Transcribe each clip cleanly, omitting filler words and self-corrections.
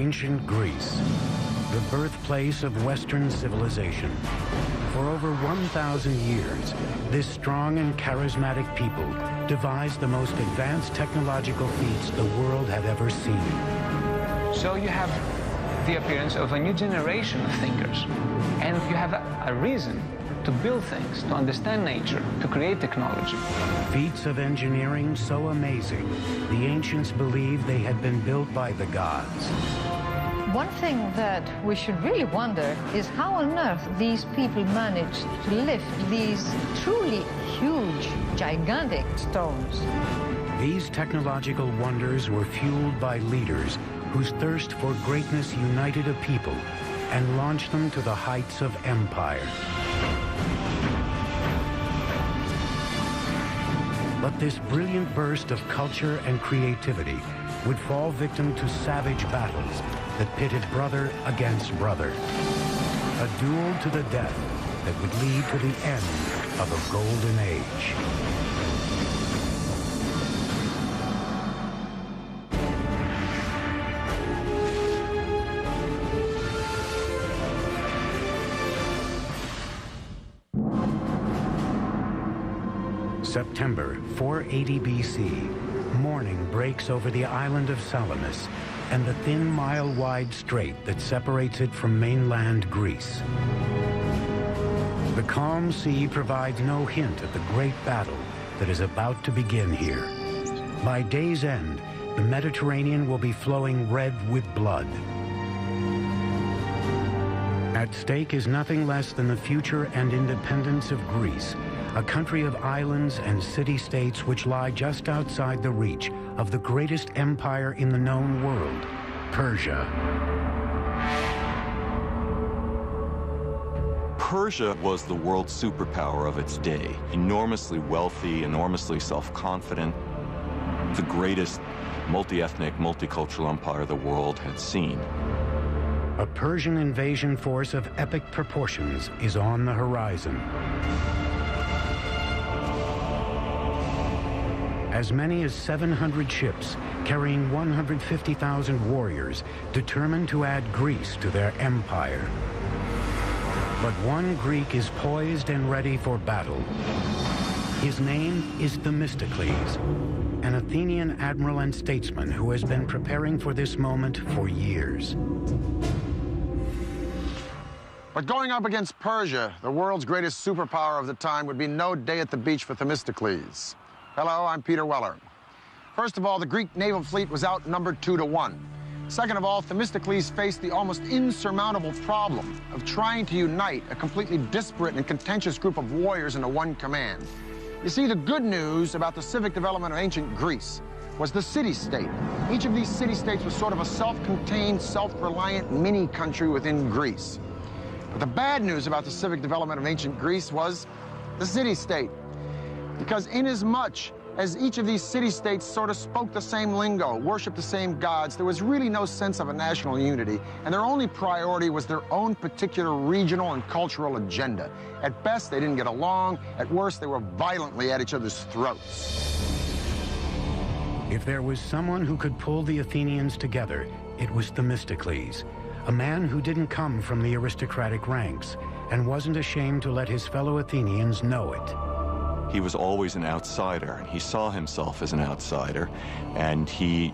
Ancient Greece, the birthplace of Western civilization. For over 1,000 years, this strong and charismatic people devised the most advanced technological feats the world had ever seen. So you have the appearance of a new generation of thinkers, and you have a reason to build things, to understand nature, to create technology. Feats of engineering so amazing, the ancients believed they had been built by the gods. One thing that we should really wonder is how on earth these people managed to lift these truly huge, gigantic stones. These technological wonders were fueled by leaders whose thirst for greatness united a people and launched them to the heights of empire. But this brilliant burst of culture and creativity would fall victim to savage battles that pitted brother against brother. A duel to the death that would lead to the end of a golden age. September 480 BC, morning breaks over the island of Salamis and the thin mile-wide strait that separates it from mainland Greece. The calm sea provides no hint of the great battle that is about to begin here. By day's end, the Mediterranean will be flowing red with blood. At stake is nothing less than the future and independence of Greece, a country of islands and city-states which lie just outside the reach of the greatest empire in the known world, Persia. Persia was the world superpower of its day, enormously wealthy, enormously self-confident, the greatest multi-ethnic, multicultural empire the world had seen. A Persian invasion force of epic proportions is on the horizon. As many as 700 ships carrying 150,000 warriors determined to add Greece to their empire. But one Greek is poised and ready for battle. His name is Themistocles, an Athenian admiral and statesman who has been preparing for this moment for years. But going up against Persia, the world's greatest superpower of the time, would be no day at the beach for Themistocles. Hello, I'm Peter Weller. First of all, the Greek naval fleet was outnumbered 2-1. Second of all, Themistocles faced the almost insurmountable problem of trying to unite a completely disparate and contentious group of warriors into one command. You see, the good news about the civic development of ancient Greece was the city-state. Each of these city-states was sort of a self-contained, self-reliant mini-country within Greece. But the bad news about the civic development of ancient Greece was the city-state. Because inasmuch as each of these city-states sort of spoke the same lingo, worshiped the same gods, there was really no sense of a national unity, and their only priority was their own particular regional and cultural agenda. At best, they didn't get along. At worst, they were violently at each other's throats. If there was someone who could pull the Athenians together, it was Themistocles, a man who didn't come from the aristocratic ranks and wasn't ashamed to let his fellow Athenians know it. He was always an outsider, and he saw himself as an outsider, and he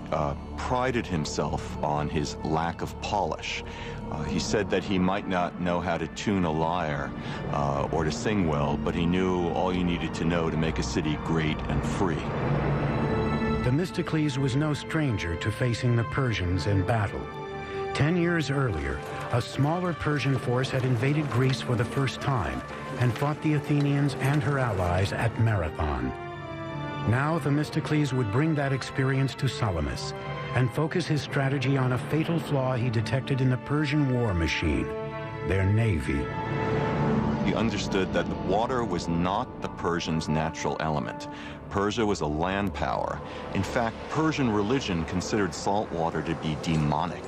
prided himself on his lack of polish. He said that he might not know how to tune a lyre or to sing well, but he knew all you needed to know to make a city great and free. Themistocles was no stranger to facing the Persians in battle. 10 years earlier, a smaller Persian force had invaded Greece for the first time and fought the Athenians and her allies at Marathon. Now Themistocles would bring that experience to Salamis and focus his strategy on a fatal flaw he detected in the Persian war machine, their navy. He understood that the water was not the Persians' natural element. Persia was a land power. In fact, Persian religion considered salt water to be demonic.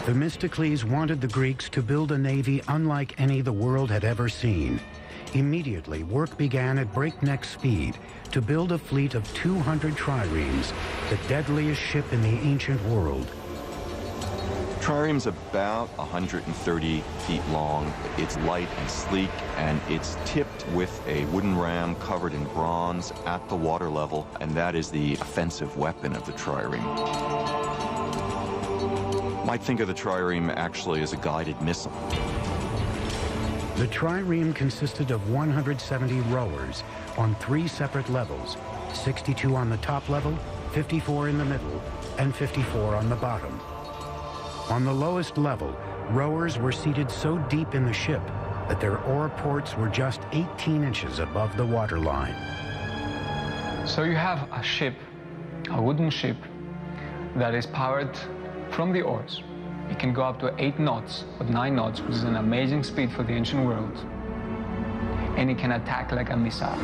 Themistocles wanted the Greeks to build a navy unlike any the world had ever seen. Immediately, work began at breakneck speed to build a fleet of 200 triremes, the deadliest ship in the ancient world. Trireme's about 130 feet long. It's light and sleek, and it's tipped with a wooden ram covered in bronze at the water level, and that is the offensive weapon of the trireme. Might think of the trireme actually as a guided missile. The trireme consisted of 170 rowers on 3 separate levels, 62 on the top level, 54 in the middle, and 54 on the bottom. On the lowest level, rowers were seated so deep in the ship that their oar ports were just 18 inches above the waterline. So you have a ship, a wooden ship, that is powered from the oars. It can go up to 8 knots, or 9 knots, which is an amazing speed for the ancient world. And it can attack like a missile.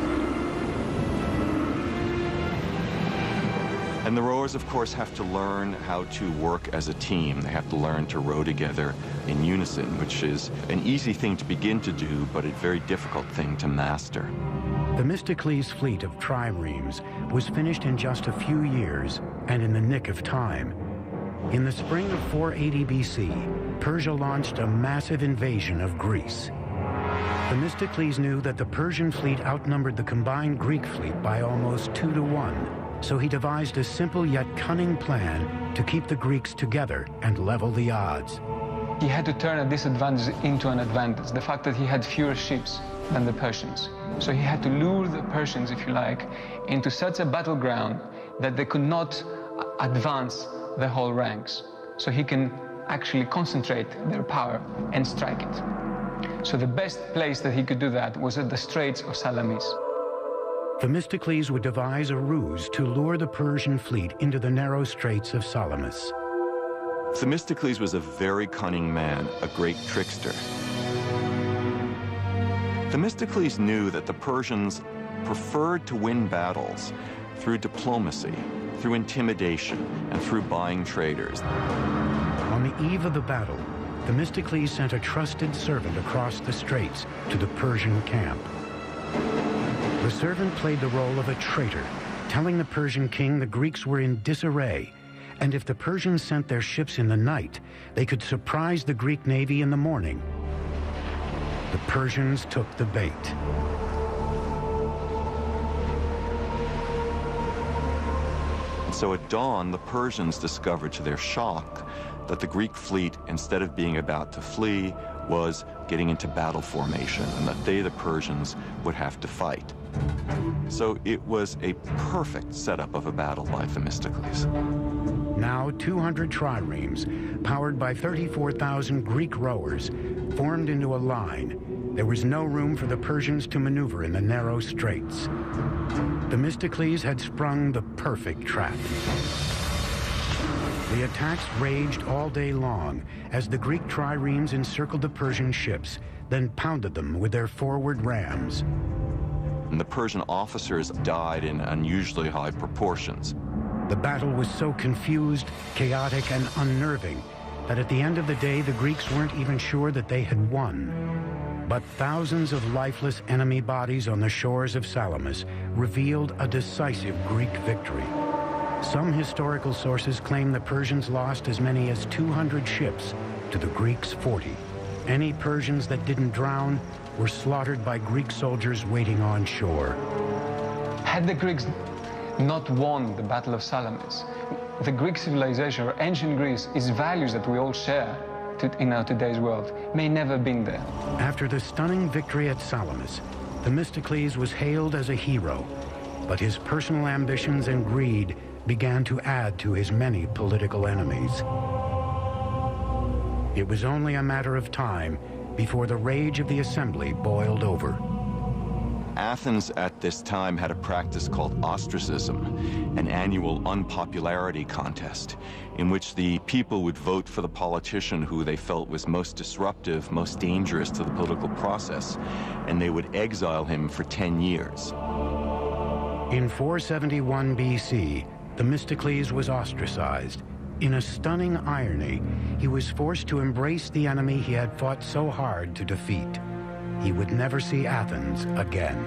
And the rowers, of course, have to learn how to work as a team. They have to learn to row together in unison, which is an easy thing to begin to do, but a very difficult thing to master. Themistocles' fleet of triremes was finished in just a few years and in the nick of time. In the spring of 480 BC, Persia launched a massive invasion of Greece. Themistocles knew that the Persian fleet outnumbered the combined Greek fleet by almost 2 to 1. So he devised a simple yet cunning plan to keep the Greeks together and level the odds. He had to turn a disadvantage into an advantage, the fact that he had fewer ships than the Persians. So he had to lure the Persians, if you like, into such a battleground that they could not advance the whole ranks. So he can actually concentrate their power and strike it. So the best place that he could do that was at the Straits of Salamis. Themistocles would devise a ruse to lure the Persian fleet into the narrow straits of Salamis. Themistocles was a very cunning man, a great trickster. Themistocles knew that the Persians preferred to win battles through diplomacy, through intimidation, and through buying traders. On the eve of the battle, Themistocles sent a trusted servant across the straits to the Persian camp. The servant played the role of a traitor, telling the Persian king the Greeks were in disarray, and if the Persians sent their ships in the night, they could surprise the Greek navy in the morning. The Persians took the bait. And so at dawn, the Persians discovered to their shock that the Greek fleet, instead of being about to flee, was getting into battle formation, and that they, the Persians, would have to fight. So it was a perfect setup of a battle by Themistocles. Now 200 triremes, powered by 34,000 Greek rowers, formed into a line. There was no room for the Persians to maneuver in the narrow straits. Themistocles had sprung the perfect trap. The attacks raged all day long as the Greek triremes encircled the Persian ships, then pounded them with their forward rams. And the Persian officers died in unusually high proportions. The battle was so confused, chaotic, and unnerving that at the end of the day, the Greeks weren't even sure that they had won. But thousands of lifeless enemy bodies on the shores of Salamis revealed a decisive Greek victory. Some historical sources claim the Persians lost as many as 200 ships to the Greeks' 40. Any Persians that didn't drown were slaughtered by Greek soldiers waiting on shore. Had the Greeks not won the Battle of Salamis, the Greek civilization, or ancient Greece, its values that we all share in our today's world, may never have been there. After the stunning victory at Salamis, Themistocles was hailed as a hero, but his personal ambitions and greed began to add to his many political enemies. It was only a matter of time before the rage of the assembly boiled over. Athens at this time had a practice called ostracism, an annual unpopularity contest, in which the people would vote for the politician who they felt was most disruptive, most dangerous to the political process, and they would exile him for 10 years. In 471 BC, Themistocles was ostracized. In a stunning irony, he was forced to embrace the enemy he had fought so hard to defeat. He would never see Athens again.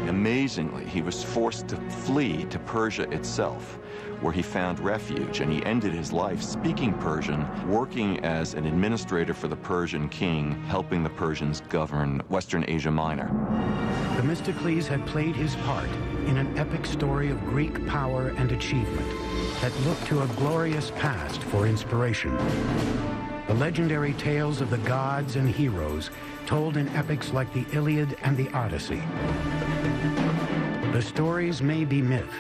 Amazingly, he was forced to flee to Persia itself, where he found refuge, and he ended his life speaking Persian, working as an administrator for the Persian king, helping the Persians govern Western Asia Minor. Themistocles had played his part in an epic story of Greek power and achievement that looked to a glorious past for inspiration. The legendary tales of the gods and heroes told in epics like the Iliad and the Odyssey. The stories may be myth,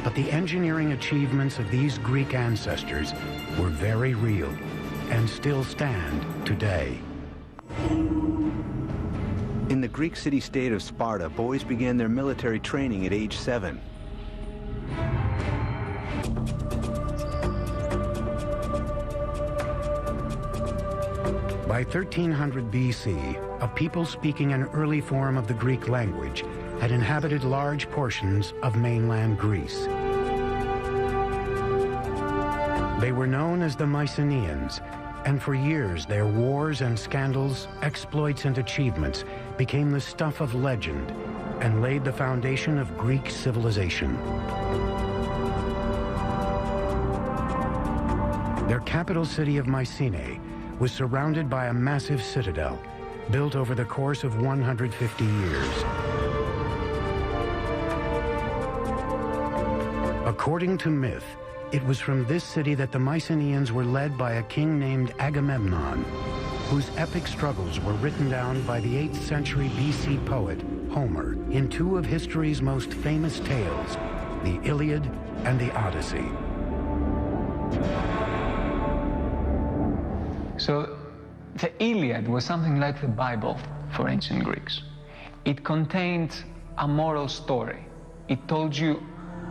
but the engineering achievements of these Greek ancestors were very real and still stand today. In the Greek city-state of Sparta, boys began their military training at age 7. By 1300 BC, a people speaking an early form of the Greek language had inhabited large portions of mainland Greece. They were known as the Mycenaeans, and for years their wars and scandals, exploits and achievements became the stuff of legend and laid the foundation of Greek civilization. Their capital city of Mycenae was surrounded by a massive citadel built over the course of 150 years. According to myth, it was from this city that the Mycenaeans were led by a king named Agamemnon, whose epic struggles were written down by the 8th century BC poet Homer in two of history's most famous tales, the Iliad and the Odyssey. So the Iliad was something like the Bible for ancient Greeks. It contained a moral story. It told you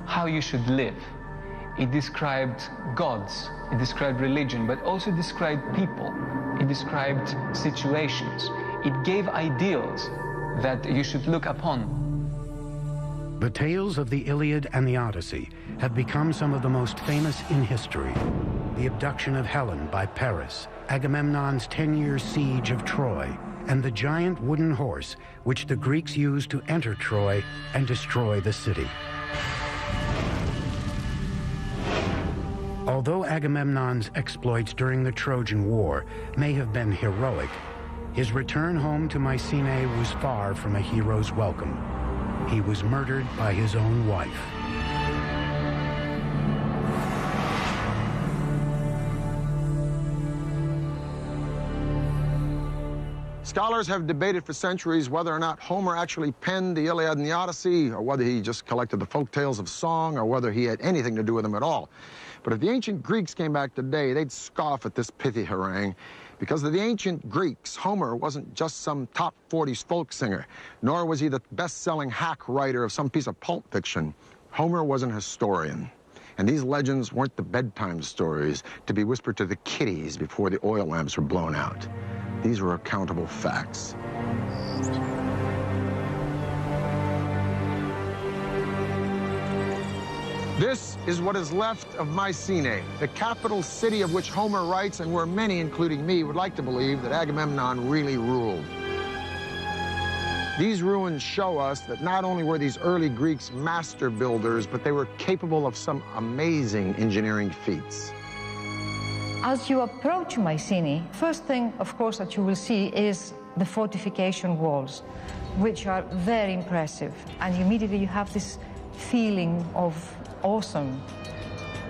how you should live. It described gods, it described religion, but also described people. It described situations. It gave ideals that you should look upon. The tales of the Iliad and the Odyssey have become some of the most famous in history. The abduction of Helen by Paris, Agamemnon's 10-year siege of Troy, and the giant wooden horse which the Greeks used to enter Troy and destroy the city. Although Agamemnon's exploits during the Trojan War may have been heroic, his return home to Mycenae was far from a hero's welcome. He was murdered by his own wife. Scholars have debated for centuries whether or not Homer actually penned the Iliad and the Odyssey, or whether he just collected the folk tales of song, or whether he had anything to do with them at all. But if the ancient Greeks came back today, they'd scoff at this pithy harangue. Because of the ancient Greeks, Homer wasn't just some top 40s folk singer, nor was he the best-selling hack writer of some piece of pulp fiction. Homer was an historian. And these legends weren't the bedtime stories to be whispered to the kiddies before the oil lamps were blown out. These were accountable facts. This is what is left of Mycenae, the capital city of which Homer writes, and where many, including me, would like to believe that Agamemnon really ruled. These ruins show us that not only were these early Greeks master builders, but they were capable of some amazing engineering feats. As you approach Mycenae, first thing, of course, that you will see is the fortification walls, which are very impressive. And immediately you have this feeling of awesome.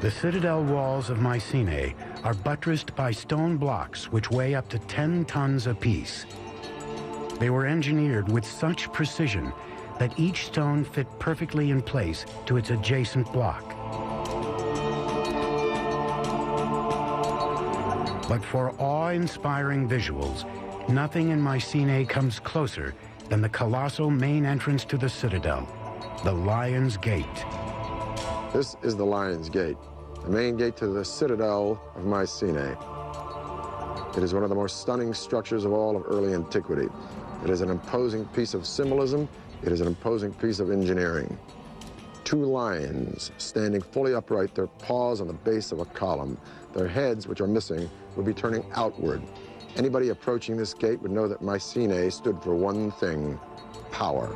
The citadel walls of Mycenae are buttressed by stone blocks which weigh up to 10 tons apiece. They were engineered with such precision that each stone fit perfectly in place to its adjacent block. But for awe-inspiring visuals, nothing in Mycenae comes closer than the colossal main entrance to the citadel, the Lion's Gate. This is the Lion's Gate, the main gate to the citadel of Mycenae. It is one of the most stunning structures of all of early antiquity. It is an imposing piece of symbolism. It is an imposing piece of engineering. Two lions standing fully upright, their paws on the base of a column. Their heads, which are missing, would be turning outward. Anybody approaching this gate would know that Mycenae stood for one thing: power.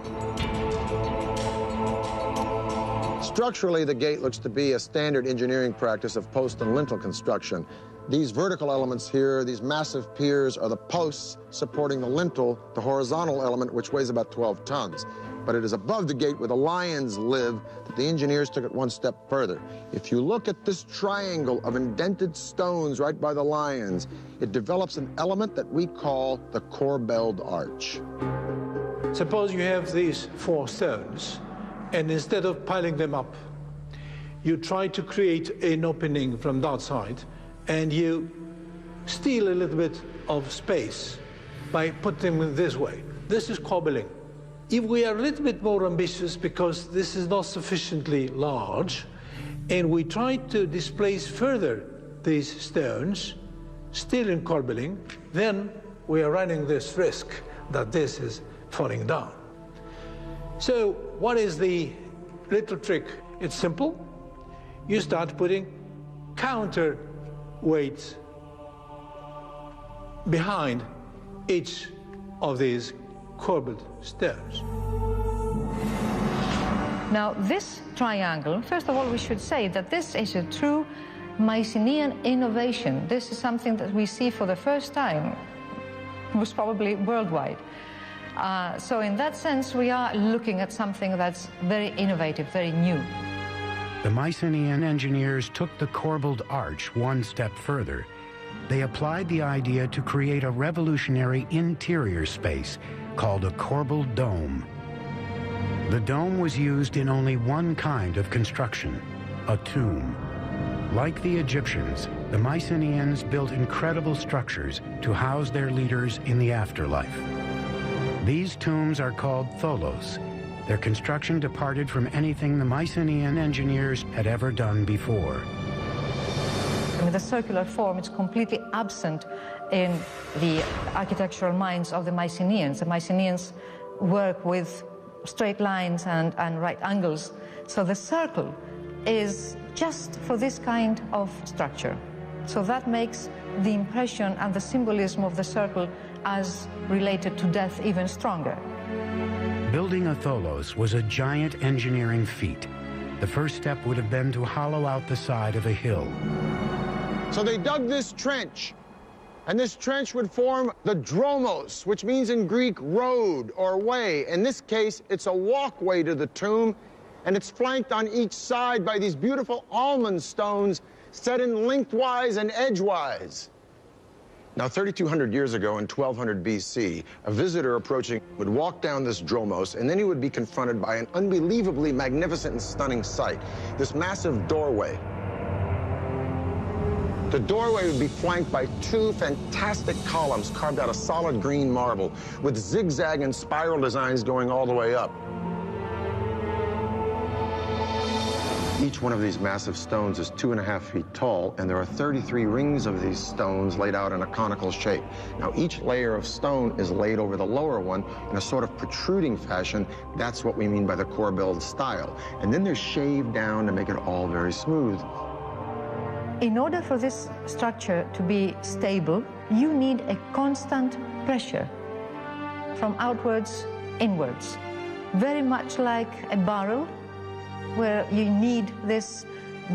Structurally, the gate looks to be a standard engineering practice of post and lintel construction. These vertical elements here, these massive piers, are the posts supporting the lintel, the horizontal element, which weighs about 12 tons. But it is above the gate where the lions live that the engineers took it one step further. If you look at this triangle of indented stones right by the lions, it develops an element that we call the corbelled arch. Suppose you have these 4 stones, and instead of piling them up, you try to create an opening from that side, and you steal a little bit of space by putting them this way. This is cobbling. If we are a little bit more ambitious, because this is not sufficiently large, and we try to displace further these stones, still in corbelling, then we are running this risk that this is falling down. So what is the little trick? It's simple. You start putting counterweights behind each of these corbelled stones. Now, this triangle, first of all, we should say that this is a true Mycenaean innovation. This is something that we see for the first time, most probably worldwide. So in that sense, we are looking at something that's very innovative, very new. The Mycenaean engineers took the corbelled arch one step further. They applied the idea to create a revolutionary interior space called a corbelled dome. The dome was used in only one kind of construction, a tomb. Like the Egyptians, the Mycenaeans built incredible structures to house their leaders in the afterlife. These tombs are called tholos. Their construction departed from anything the Mycenaean engineers had ever done before. I mean, the circular form is completely absent in the architectural minds of the Mycenaeans. The Mycenaeans work with straight lines and right angles. So the circle is just for this kind of structure. So that makes the impression and the symbolism of the circle as related to death even stronger. Building a tholos was a giant engineering feat. The first step would have been to hollow out the side of a hill. So they dug this trench, and this trench would form the dromos, which means in Greek road or way. In this case, it's a walkway to the tomb, and it's flanked on each side by these beautiful almond stones set in lengthwise and edgewise. Now, 3,200 years ago in 1200 BC, a visitor approaching would walk down this dromos, and then he would be confronted by an unbelievably magnificent and stunning sight, this massive doorway. The doorway would be flanked by 2 fantastic columns carved out of solid green marble with zigzag and spiral designs going all the way up. Each one of these massive stones is 2.5 feet tall, and there are 33 rings of these stones laid out in a conical shape. Now, each layer of stone is laid over the lower one in a sort of protruding fashion. That's what we mean by the corbelled style. And then they're shaved down to make it all very smooth. In order for this structure to be stable, you need a constant pressure from outwards inwards, very much like a barrel where you need this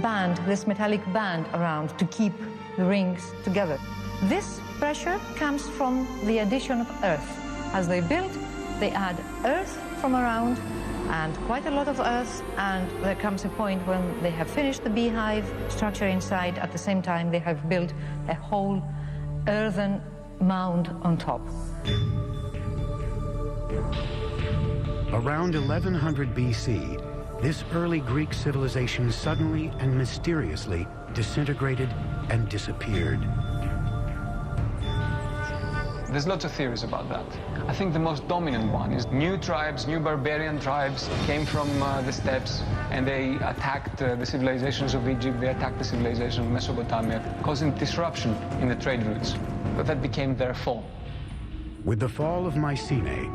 band, this metallic band around to keep the rings together. This pressure comes from the addition of earth. As they build, they add earth from around, and quite a lot of earth, and there comes a point when they have finished the beehive structure inside. At the same time, they have built a whole earthen mound on top. Around 1100 BC, this early Greek civilization suddenly and mysteriously disintegrated and disappeared. There's lots of theories about that. I think the most dominant one is new tribes, new barbarian tribes came from the steppes, and they attacked the civilizations of Egypt, they attacked the civilization of Mesopotamia, causing disruption in the trade routes. But that became their fall. With the fall of Mycenae,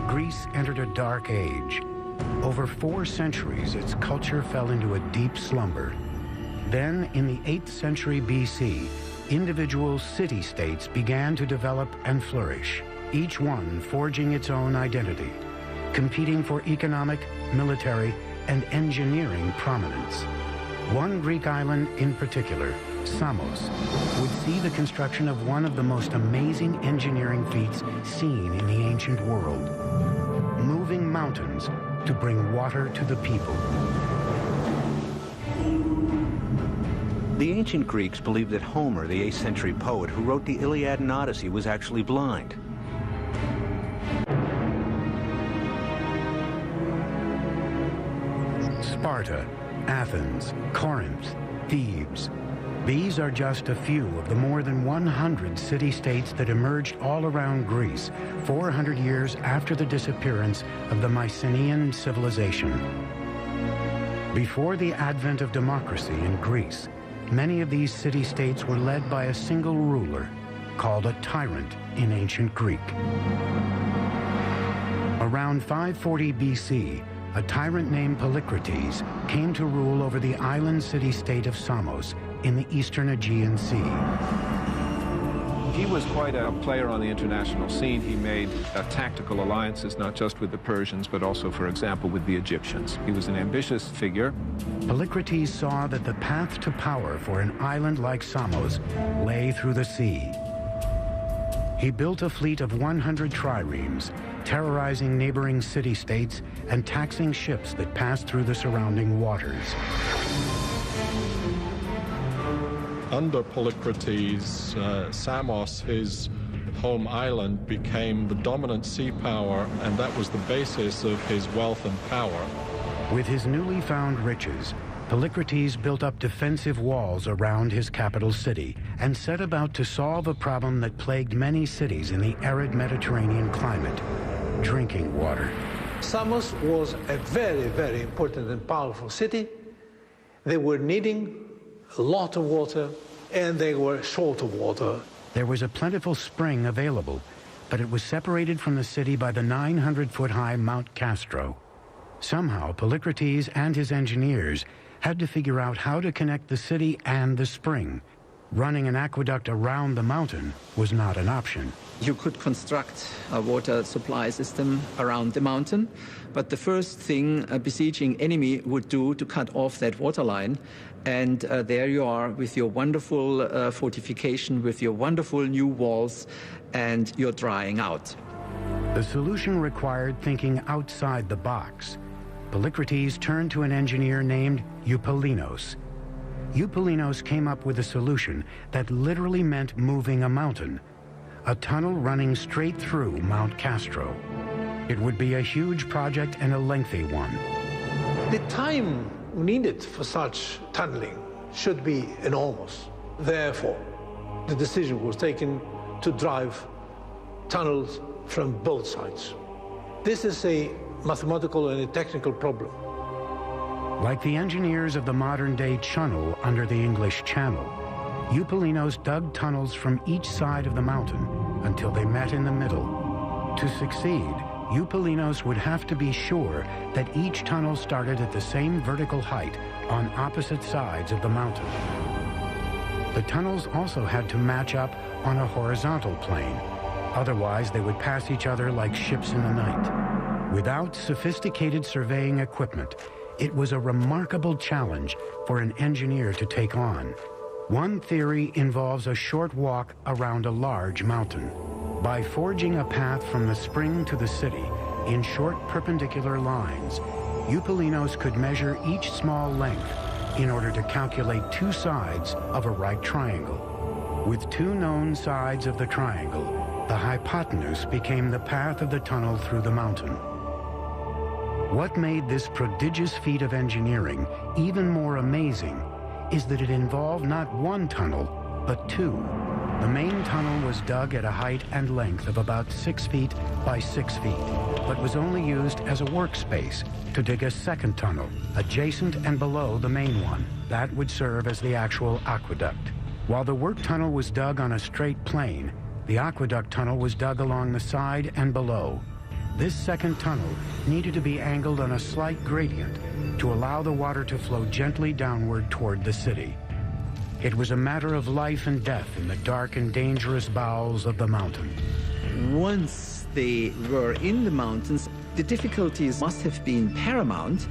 Greece entered a dark age. Over 4 centuries, its culture fell into a deep slumber. Then, in the 8th century BC, individual city-states began to develop and flourish, each one forging its own identity, competing for economic, military, and engineering prominence. One Greek island in particular, Samos, would see the construction of one of the most amazing engineering feats seen in the ancient world: moving mountains to bring water to the people. The ancient Greeks believed that Homer, the 8th century poet who wrote the Iliad and Odyssey, was actually blind. Sparta, Athens, Corinth, Thebes. These are just a few of the more than 100 city-states that emerged all around Greece 400 years after the disappearance of the Mycenaean civilization. Before the advent of democracy in Greece, many of these city-states were led by a single ruler, called a tyrant in ancient Greek. Around 540 BC, a tyrant named Polycrates came to rule over the island city-state of Samos in the eastern Aegean Sea. He was quite a player on the international scene. He made tactical alliances, not just with the Persians, but also, for example, with the Egyptians. He was an ambitious figure. Polycrates saw that the path to power for an island like Samos lay through the sea. He built a fleet of 100 triremes, terrorizing neighboring city-states and taxing ships that passed through the surrounding waters. Under Polycrates, Samos, his home island, became the dominant sea power, and that was the basis of his wealth and power. With his newly found riches, Polycrates built up defensive walls around his capital city and set about to solve a problem that plagued many cities in the arid Mediterranean climate: drinking water. Samos was a very, very important and powerful city. They were needing a lot of water, and they were short of water. There was a plentiful spring available, but it was separated from the city by the 900-foot-high Mount Castro. Somehow, Polycrates and his engineers had to figure out how to connect the city and the spring. Running an aqueduct around the mountain was not an option. You could construct a water supply system around the mountain, but the first thing a besieging enemy would do to cut off that water line, and there you are with your wonderful fortification, with your wonderful new walls, and you're drying out. The solution required thinking outside the box. Polycrates turned to an engineer named Eupalinos. Eupalinos came up with a solution that literally meant moving a mountain, a tunnel running straight through Mount Castro. It would be a huge project and a lengthy one. The time needed for such tunneling should be enormous. Therefore, the decision was taken to drive tunnels from both sides. This is a mathematical and a technical problem. Like the engineers of the modern-day Channel under the English Channel, Eupalinos dug tunnels from each side of the mountain until they met in the middle. To succeed, Eupalinos would have to be sure that each tunnel started at the same vertical height on opposite sides of the mountain. The tunnels also had to match up on a horizontal plane. Otherwise, they would pass each other like ships in the night. Without sophisticated surveying equipment, it was a remarkable challenge for an engineer to take on. One theory involves a short walk around a large mountain. By forging a path from the spring to the city in short perpendicular lines, Eupalinos could measure each small length in order to calculate two sides of a right triangle. With two known sides of the triangle, the hypotenuse became the path of the tunnel through the mountain. What made this prodigious feat of engineering even more amazing is that it involved not one tunnel, but two. The main tunnel was dug at a height and length of about 6 feet by 6 feet, but was only used as a workspace to dig a second tunnel, adjacent and below the main one. That would serve as the actual aqueduct. While the work tunnel was dug on a straight plane, the aqueduct tunnel was dug along the side and below. This second tunnel needed to be angled on a slight gradient to allow the water to flow gently downward toward the city. It was a matter of life and death in the dark and dangerous bowels of the mountain. Once they were in the mountains, The difficulties must have been paramount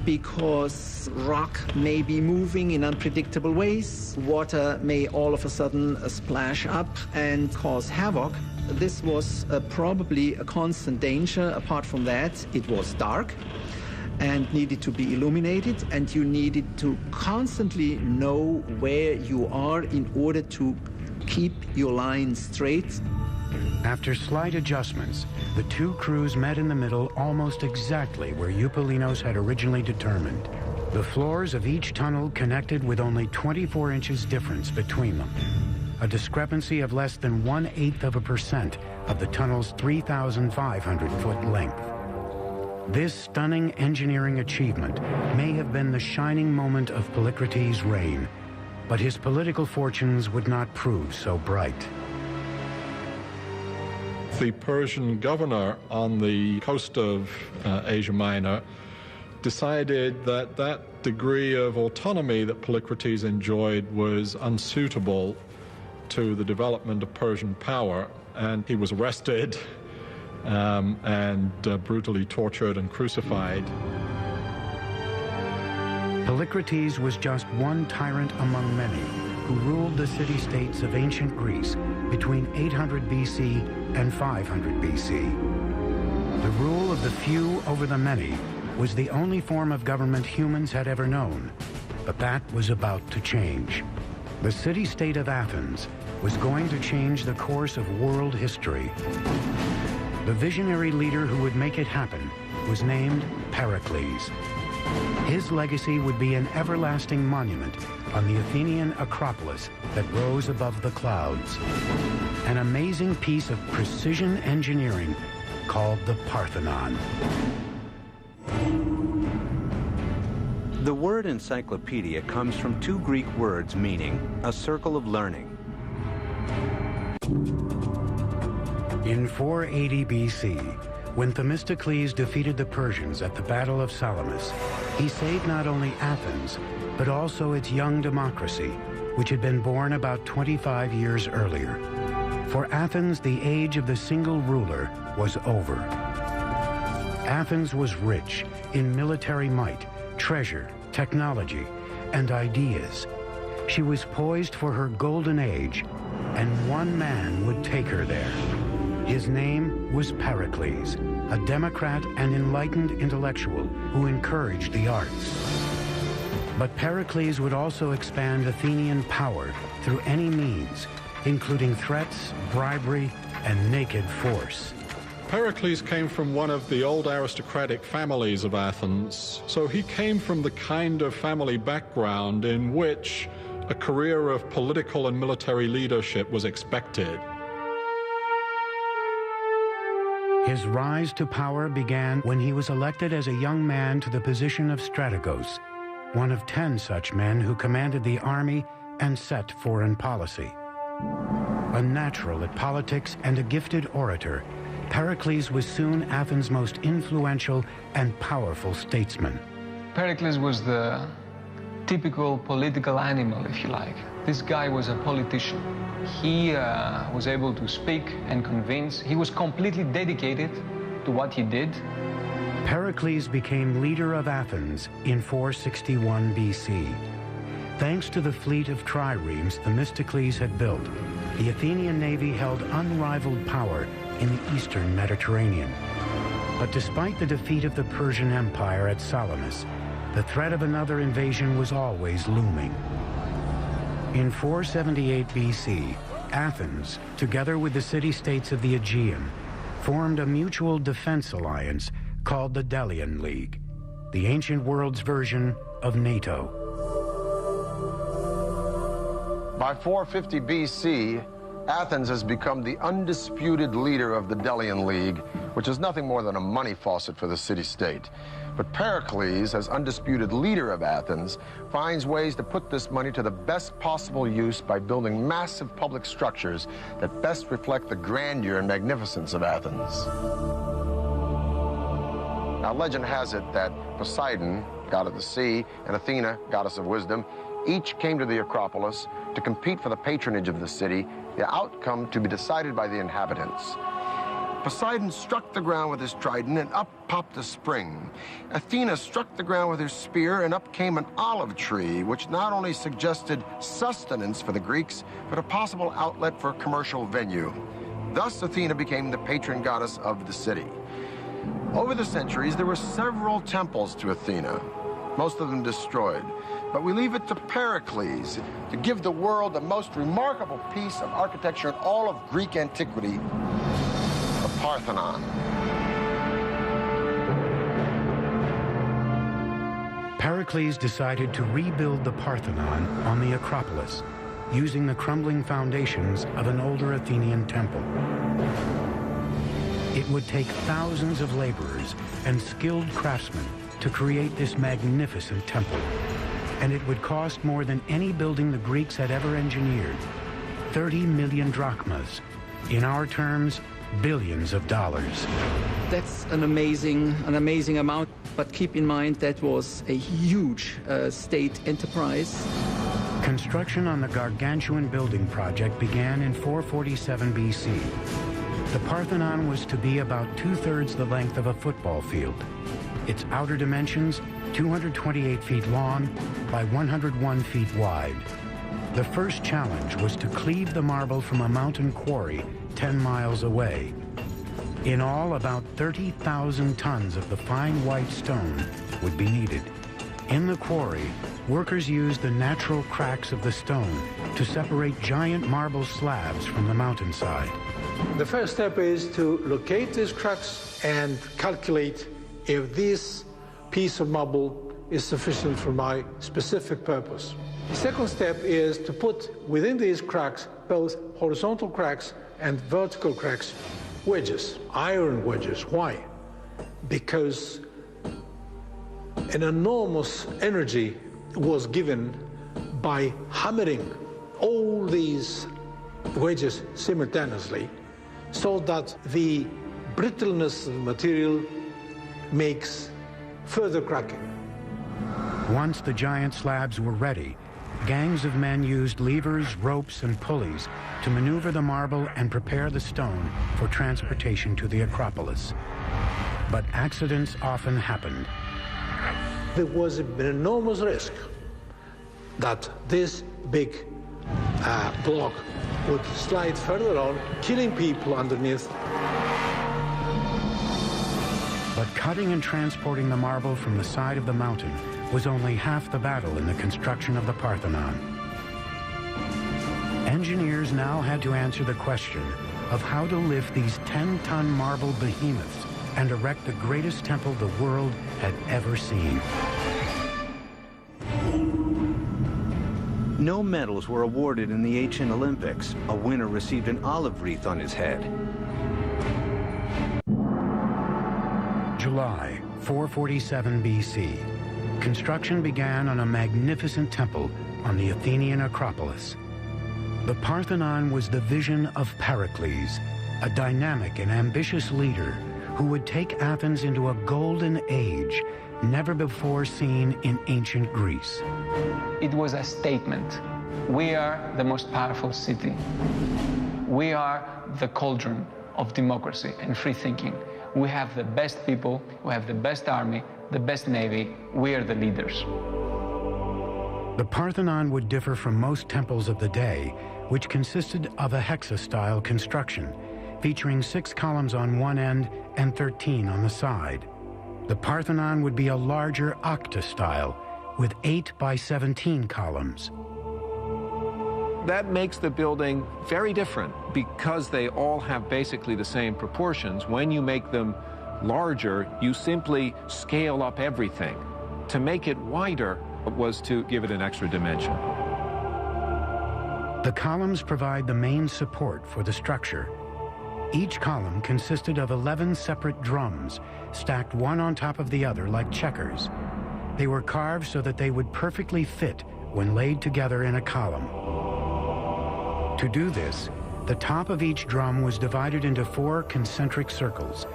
because rock may be moving in unpredictable ways. Water may all of a sudden splash up and cause havoc. This was probably a constant danger. Apart from that, it was dark and needed to be illuminated, and you needed to constantly know where you are in order to keep your line straight. After slight adjustments, the two crews met in the middle almost exactly where Eupalinos had originally determined. The floors of each tunnel connected with only 24 inches difference between them, a discrepancy of less than 1/8% of the tunnel's 3,500-foot length. This stunning engineering achievement may have been the shining moment of Polycrates' reign, but his political fortunes would not prove so bright. The Persian governor on the coast of Asia Minor decided that that degree of autonomy that Polycrates enjoyed was unsuitable to the development of Persian power, and he was arrested and brutally tortured and crucified. Polycrates was just one tyrant among many who ruled the city-states of ancient Greece between 800 BC and 500 BC. The rule of the few over the many was the only form of government humans had ever known, but that was about to change. The city-state of Athens was going to change the course of world history. The visionary leader who would make it happen was named Pericles. His legacy would be an everlasting monument on the Athenian Acropolis that rose above the clouds. An amazing piece of precision engineering called the Parthenon. The word encyclopedia comes from two Greek words meaning a circle of learning. In 480 BC, when Themistocles defeated the Persians at the Battle of Salamis, he saved not only Athens, but also its young democracy, which had been born about 25 years earlier. For Athens, the age of the single ruler was over. Athens was rich in military might, treasure, technology, and ideas. She was poised for her golden age, and one man would take her there. His name was Pericles, a democrat and enlightened intellectual who encouraged the arts. But Pericles would also expand Athenian power through any means, including threats, bribery, and naked force. Pericles came from one of the old aristocratic families of Athens, so he came from the kind of family background in which a career of political and military leadership was expected. His rise to power began when he was elected as a young man to the position of strategos, one of 10 such men who commanded the army and set foreign policy. A natural at politics and a gifted orator, Pericles was soon Athens' most influential and powerful statesman. Pericles was the typical political animal, if you like. This guy was a politician. He was able to speak and convince. He was completely dedicated to what he did. Pericles became leader of Athens in 461 BC. Thanks to the fleet of triremes Themistocles had built, the Athenian navy held unrivaled power in the eastern Mediterranean. But despite the defeat of the Persian Empire at Salamis, the threat of another invasion was always looming. In 478 BC, Athens, together with the city-states of the Aegean, formed a mutual defense alliance called the Delian League, the ancient world's version of NATO. By 450 BC, Athens has become the undisputed leader of the Delian League, which is nothing more than a money faucet for the city-state. But Pericles, as undisputed leader of Athens, finds ways to put this money to the best possible use by building massive public structures that best reflect the grandeur and magnificence of Athens. Now, legend has it that Poseidon, god of the sea, and Athena, goddess of wisdom, each came to the Acropolis to compete for the patronage of the city, the outcome to be decided by the inhabitants. Poseidon struck the ground with his trident, and up popped a spring. Athena struck the ground with her spear, and up came an olive tree, which not only suggested sustenance for the Greeks, but a possible outlet for a commercial venue. Thus, Athena became the patron goddess of the city. Over the centuries, there were several temples to Athena, most of them destroyed. But we leave it to Pericles to give the world the most remarkable piece of architecture in all of Greek antiquity, the Parthenon. Pericles decided to rebuild the Parthenon on the Acropolis, using the crumbling foundations of an older Athenian temple. It would take thousands of laborers and skilled craftsmen to create this magnificent temple, and it would cost more than any building the Greeks had ever engineered, 30 million drachmas. In our terms, billions of dollars. That's an amazing amount, but keep in mind that was a huge state enterprise. Construction on the gargantuan building project began in 447 BC. The Parthenon was to be about 2/3 the length of a football field. Its outer dimensions, 228 feet long by 101 feet wide. The first challenge was to cleave the marble from a mountain quarry 10 miles away. In all, about 30,000 tons of the fine white stone would be needed. In the quarry, workers used the natural cracks of the stone to separate giant marble slabs from the mountainside. The first step is to locate these cracks and calculate if this piece of marble is sufficient for my specific purpose. The second step is to put within these cracks both horizontal cracks and vertical cracks, wedges, iron wedges. Why? Because an enormous energy was given by hammering all these wedges simultaneously, so that the brittleness of the material makes further cracking. Once the giant slabs were ready, gangs of men used levers, ropes, and pulleys to maneuver the marble and prepare the stone for transportation to the Acropolis. But accidents often happened. There was an enormous risk that this big block would slide further on, killing people underneath. But cutting and transporting the marble from the side of the mountain was only half the battle in the construction of the Parthenon. Engineers now had to answer the question of how to lift these 10-ton marble behemoths and erect the greatest temple the world had ever seen. No medals were awarded in the ancient Olympics. A winner received an olive wreath on his head. July 447 BC. Construction began on a magnificent temple on the Athenian Acropolis. The Parthenon was the vision of Pericles, a dynamic and ambitious leader who would take Athens into a golden age never before seen in ancient Greece. It was a statement. We are the most powerful city. We are the cauldron of democracy and free thinking. We have the best people, we have the best army, the best navy. We are the leaders. The Parthenon would differ from most temples of the day, which consisted of a hexa-style construction, featuring 6 columns on one end and 13 on the side. The Parthenon would be a larger octa-style, with 8 by 17 columns. That makes the building very different because they all have basically the same proportions. When you make them larger, you simply scale up everything. To make it wider was to give it an extra dimension. The columns provide the main support for the structure. Each column consisted of 11 separate drums, stacked one on top of the other like checkers. They were carved so that they would perfectly fit when laid together in a column. To do this, the top of each drum was divided into 4 concentric circles,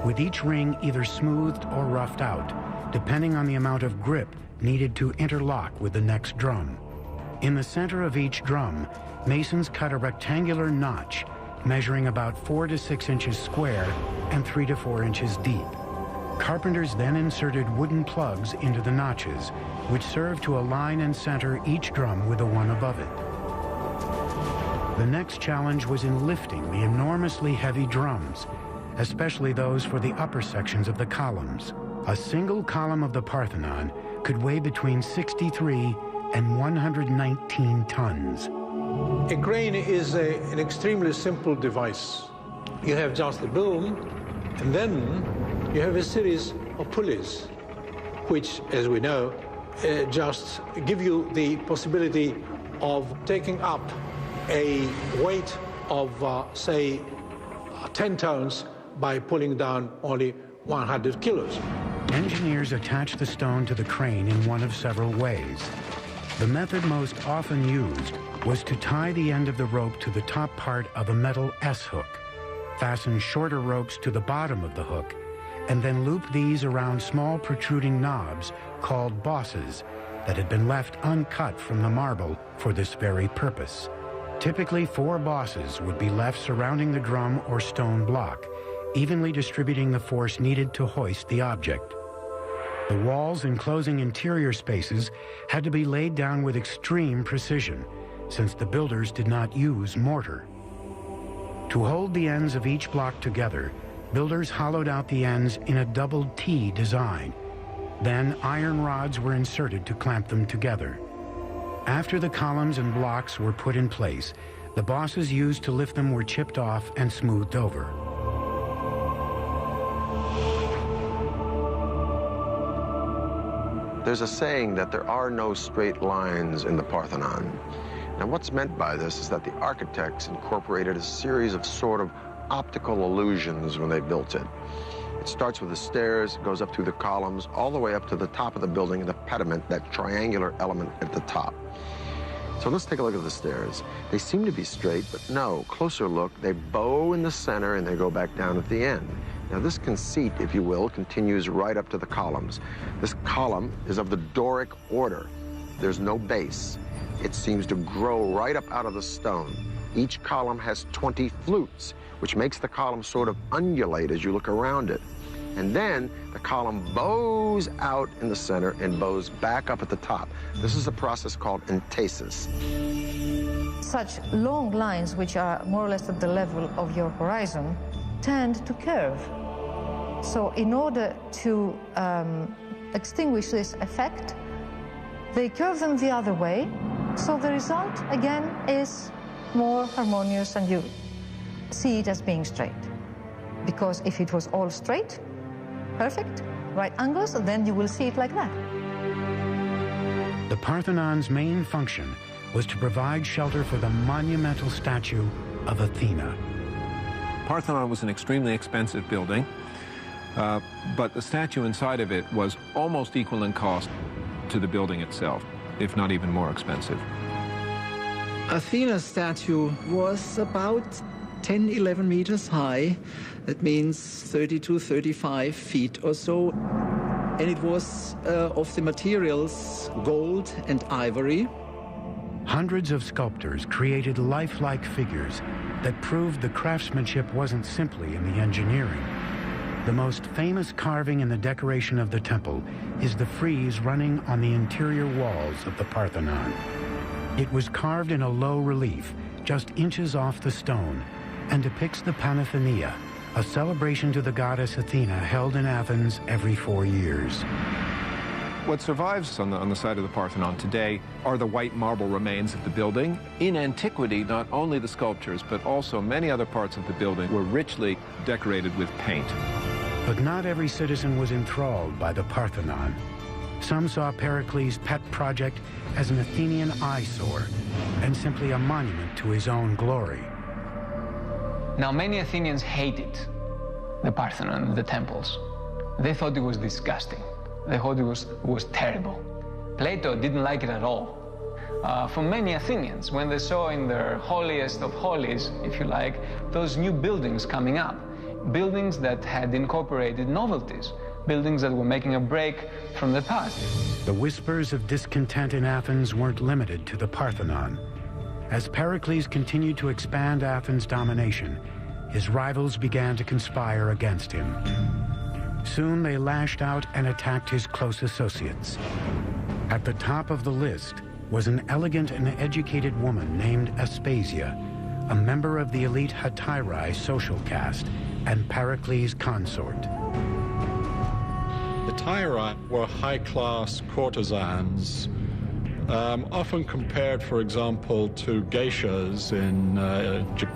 with each ring either smoothed or roughed out, depending on the amount of grip needed to interlock with the next drum. In the center of each drum, masons cut a rectangular notch measuring about 4 to 6 inches square and 3 to 4 inches deep. Carpenters then inserted wooden plugs into the notches, which served to align and center each drum with the one above it. The next challenge was in lifting the enormously heavy drums, especially those for the upper sections of the columns. A single column of the Parthenon could weigh between 63 and 119 tons. A crane is an extremely simple device. You have just a boom, and then you have a series of pulleys, which, as we know, just give you the possibility of taking up a weight of, say, 10 tons by pulling down only 100 kilos. Engineers attach the stone to the crane in one of several ways. The method most often used was to tie the end of the rope to the top part of a metal S-hook, fasten shorter ropes to the bottom of the hook, and then loop these around small protruding knobs called bosses that had been left uncut from the marble for this very purpose. Typically, 4 bosses would be left surrounding the drum or stone block, evenly distributing the force needed to hoist the object. The walls enclosing interior spaces had to be laid down with extreme precision, since the builders did not use mortar. To hold the ends of each block together, builders hollowed out the ends in a double T design. Then iron rods were inserted to clamp them together. After the columns and blocks were put in place, the bosses used to lift them were chipped off and smoothed over. There's a saying that there are no straight lines in the Parthenon. Now, what's meant by this is that the architects incorporated a series of sort of optical illusions when they built it. It starts with the stairs, goes up through the columns, all the way up to the top of the building, the pediment, that triangular element at the top. So let's take a look at the stairs. They seem to be straight, but no, closer look, they bow in the center and they go back down at the end. Now this conceit, if you will, continues right up to the columns. This column is of the Doric order. There's no base. It seems to grow right up out of the stone. Each column has 20 flutes, which makes the column sort of undulate as you look around it. And then the column bows out in the center and bows back up at the top. This is a process called entasis. Such long lines, which are more or less at the level of your horizon, tend to curve. So in order to extinguish this effect, they curve them the other way. So the result, again, is more harmonious, and you see it as being straight. Because if it was all straight, perfect, right angles, then you will see it like that. The Parthenon's main function was to provide shelter for the monumental statue of Athena. Parthenon was an extremely expensive building, but the statue inside of it was almost equal in cost to the building itself, if not even more expensive. Athena's statue was about 10, 11 meters high. That means 32, 35 feet or so. And it was of the materials gold and ivory. Hundreds of sculptors created lifelike figures that proved the craftsmanship wasn't simply in the engineering. The most famous carving in the decoration of the temple is the frieze running on the interior walls of the Parthenon. It was carved in a low relief, just inches off the stone, and depicts the Panathenaea, a celebration to the goddess Athena held in Athens every 4 years. What survives on the side of the Parthenon today are the white marble remains of the building. In antiquity, not only the sculptures, but also many other parts of the building were richly decorated with paint. But not every citizen was enthralled by the Parthenon. Some saw Pericles' pet project as an Athenian eyesore and simply a monument to his own glory. Now, many Athenians hated the Parthenon, the temples. They thought it was disgusting. They thought it was terrible. Plato didn't like it at all. For many Athenians, when they saw in their holiest of holies, if you like, those new buildings coming up, buildings that had incorporated novelties, buildings that were making a break from the past. The whispers of discontent in Athens weren't limited to the Parthenon. As Pericles continued to expand Athens' domination, his rivals began to conspire against him. Soon they lashed out and attacked his close associates. At the top of the list was an elegant and educated woman named Aspasia, a member of the elite Hetairae social caste and Pericles' consort. The Hetairae were high-class courtesans, often compared, for example, to geishas in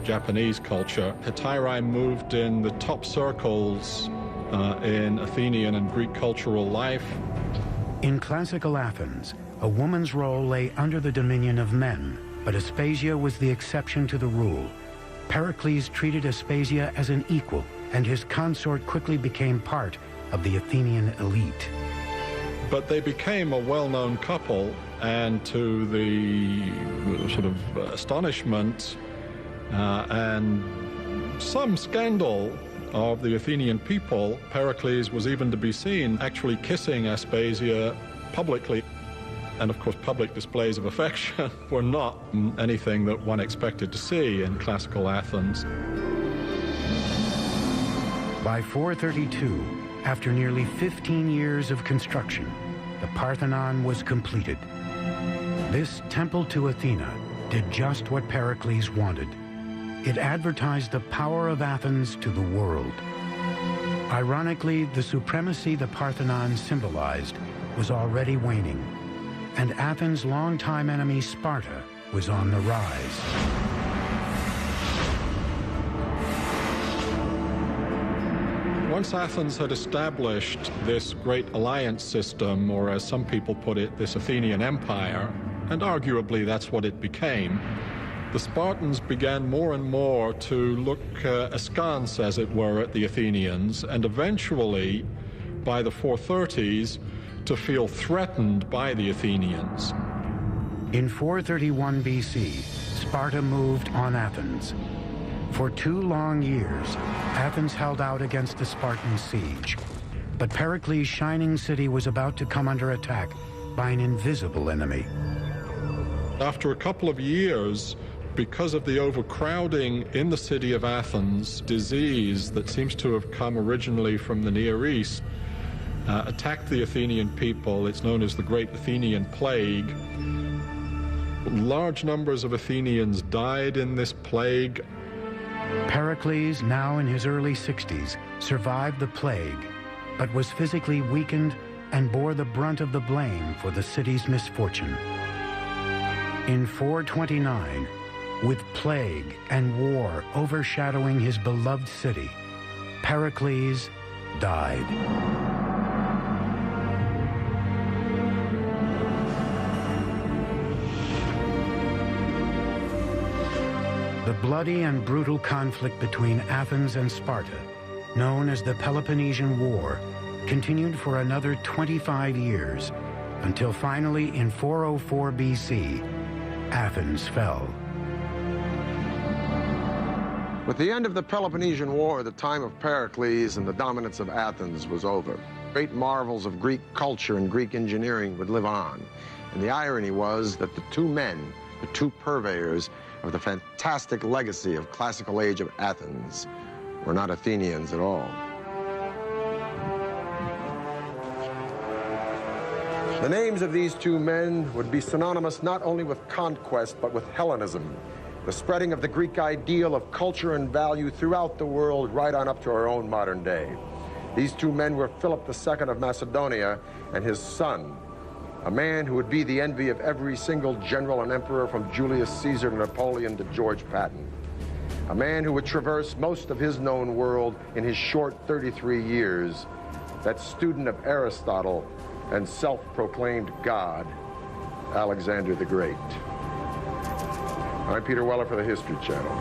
Japanese culture. Hetairae moved in the top circles in Athenian and Greek cultural life. In classical Athens, a woman's role lay under the dominion of men, but Aspasia was the exception to the rule. Pericles treated Aspasia as an equal, and his consort quickly became part of the Athenian elite. But they became a well-known couple, and to the sort of astonishment and some scandal of the Athenian people, Pericles was even to be seen actually kissing Aspasia publicly. And of course, public displays of affection were not anything that one expected to see in classical Athens. By 432, after nearly 15 years of construction, the Parthenon was completed. This temple to Athena did just what Pericles wanted. It advertised the power of Athens to the world. Ironically, the supremacy the Parthenon symbolized was already waning, and Athens' longtime enemy Sparta was on the rise. Once Athens had established this great alliance system, or as some people put it, this Athenian empire, and arguably that's what it became, the Spartans began more and more to look askance, as it were, at the Athenians, and eventually, by the 430s, to feel threatened by the Athenians. In 431 BC, Sparta moved on Athens. For 2 long years, Athens held out against the Spartan siege. But Pericles' shining city was about to come under attack by an invisible enemy. After a couple of years, because of the overcrowding in the city of Athens, disease that seems to have come originally from the Near East attacked the Athenian people. It's known as the Great Athenian Plague. Large numbers of Athenians died in this plague. Pericles, now in his early 60s, survived the plague, but was physically weakened and bore the brunt of the blame for the city's misfortune. In 429, with plague and war overshadowing his beloved city, Pericles died. The bloody and brutal conflict between Athens and Sparta, known as the Peloponnesian War, continued for another 25 years, until finally in 404 BC, Athens fell. With the end of the Peloponnesian War, the time of Pericles and the dominance of Athens was over. Great marvels of Greek culture and Greek engineering would live on. And the irony was that the two men, the two purveyors of the fantastic legacy of classical age of Athens, were not Athenians at all. The names of these two men would be synonymous not only with conquest, but with Hellenism, the spreading of the Greek ideal of culture and value throughout the world, right on up to our own modern day. These two men were Philip II of Macedonia and his son, a man who would be the envy of every single general and emperor from Julius Caesar to Napoleon to George Patton. A man who would traverse most of his known world in his short 33 years, that student of Aristotle and self-proclaimed God, Alexander the Great. I'm Peter Weller for the History Channel.